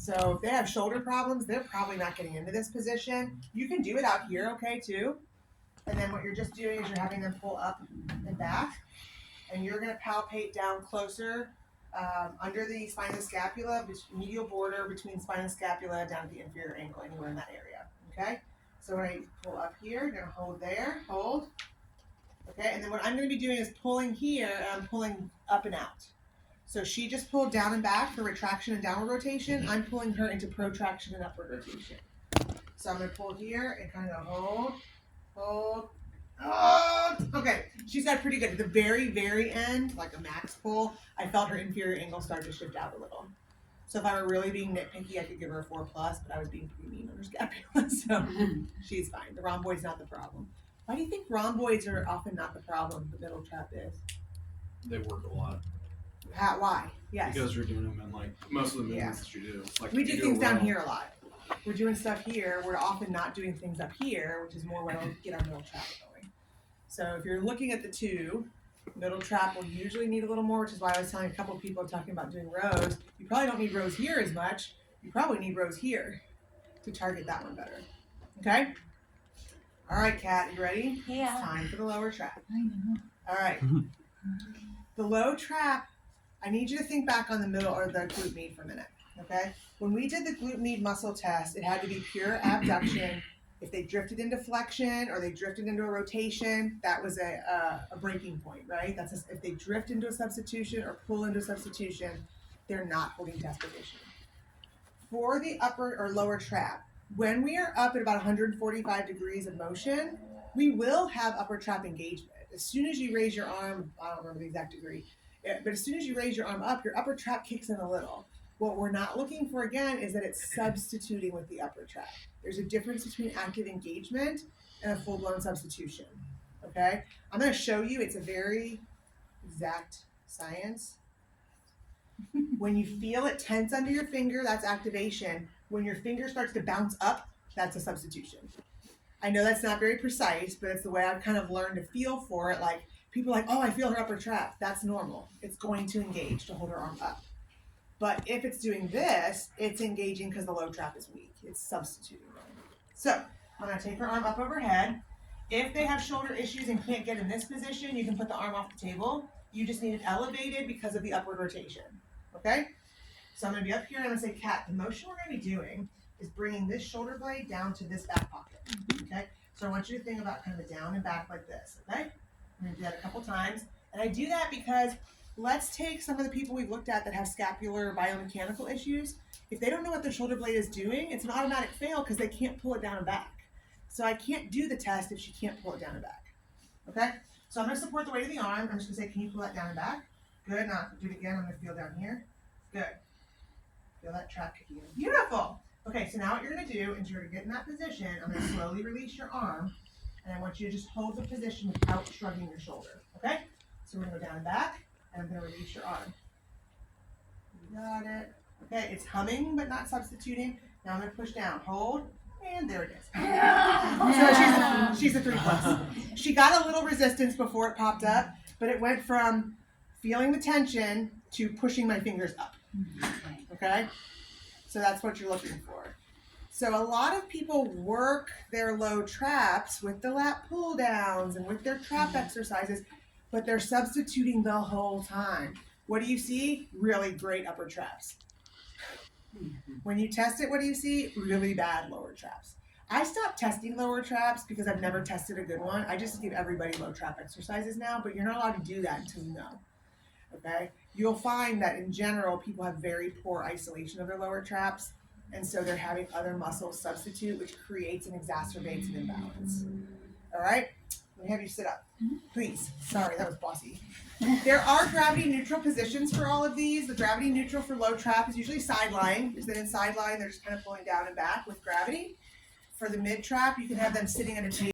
So if they have shoulder problems, they're probably not getting into this position. You can do it out here, okay, too. And then what you're just doing is you're having them pull up and back, and you're going to palpate down closer under the spine and scapula, medial border between spine and scapula, down to the inferior ankle, anywhere in that area. Okay. So when I pull up here, you're going to hold there, hold. Okay, and then what I'm going to be doing is pulling here, and I'm pulling up and out. So she just pulled down and back for retraction and downward rotation. I'm pulling her into protraction and upward rotation. So I'm going to pull here and kind of hold, hold. Okay, she's got pretty good. At the very, very end, like a max pull, I felt her inferior angle start to shift out a little. So if I were really being nitpicky, I could give her a 4+, but I was being pretty mean on her scapula, so she's fine. The rhomboid's not the problem. Why do you think rhomboids are often not the problem? The middle trap is. They work a lot. Why? Yes. Because you're doing them in like most of the movements that you do. Like we do things down here a lot. We're doing stuff here. We're often not doing things up here, which is more where we'll get our middle trap going. So if you're looking at the two, middle trap will usually need a little more, which is why I was telling a couple of people talking about doing rows. You probably don't need rows here as much. You probably need rows here to target that one better. Okay? All right, Kat, you ready? Yeah. It's time for the lower trap. I know. All right. The low trap, I need you to think back on the middle or the glute med for a minute, okay? When we did the glute med muscle test, it had to be pure abduction. If they drifted into flexion or they drifted into a rotation, that was a breaking point, right? That's if they drift into a substitution or pull into a substitution, they're not holding test position. For the upper or lower trap, when we are up at about 145 degrees of motion, we will have upper trap engagement. As soon as you raise your arm, I don't remember the exact degree, but as soon as you raise your arm up, your upper trap kicks in a little. What we're not looking for, again, is that it's substituting with the upper trap. There's a difference between active engagement and a full-blown substitution, okay? I'm going to show you. It's a very exact science. When you feel it tense under your finger, that's activation. When your finger starts to bounce up, that's a substitution. I know that's not very precise, but it's the way I've kind of learned to feel for it. Like, people are like, oh, I feel her upper trap. That's normal. It's going to engage to hold her arm up. But if it's doing this, it's engaging because the low trap is weak. It's substituting. So I'm going to take her arm up overhead. If they have shoulder issues and can't get in this position, you can put the arm off the table. You just need it elevated because of the upward rotation. Okay? So I'm going to be up here and I'm going to say, Kat, the motion we're going to be doing is bringing this shoulder blade down to this back pocket. Okay? So I want you to think about kind of a down and back like this. Okay? I'm going to do that a couple times. And I do that because let's take some of the people we've looked at that have scapular biomechanical issues. If they don't know what their shoulder blade is doing, it's an automatic fail because they can't pull it down and back. So I can't do the test if she can't pull it down and back. Okay? So I'm going to support the weight of the arm. I'm just going to say, can you pull that down and back? Good. Now do it again. I'm going to feel down here. Good. Feel that trap kicking in. Beautiful. Okay, so now what you're going to do is you're going to get in that position. I'm going to slowly release your arm. And I want you to just hold the position without shrugging your shoulder. Okay? So we're going to go down and back. And I'm going to release your arm. You got it. Okay, it's humming but not substituting. Now I'm going to push down. Hold. And there it is. So she's a 3+. She got a little resistance before it popped up, but it went from feeling the tension to pushing my fingers up. Okay? So that's what you're looking for. So a lot of people work their low traps with the lat pull downs and with their trap exercises, but they're substituting the whole time. What do you see? Really great upper traps. When you test it, what do you see? Really bad lower traps. I stopped testing lower traps because I've never tested a good one. I just give everybody low trap exercises now, but you're not allowed to do that until you know. Okay? You'll find that in general, people have very poor isolation of their lower traps, and so they're having other muscles substitute, which creates and exacerbates an imbalance. All right? Let me have you sit up. Please. Sorry, that was bossy. There are gravity neutral positions for all of these. The gravity neutral for low trap is usually side lying. Is that in side lying, they're just kind of pulling down and back with gravity. For the mid trap, you can have them sitting at a table.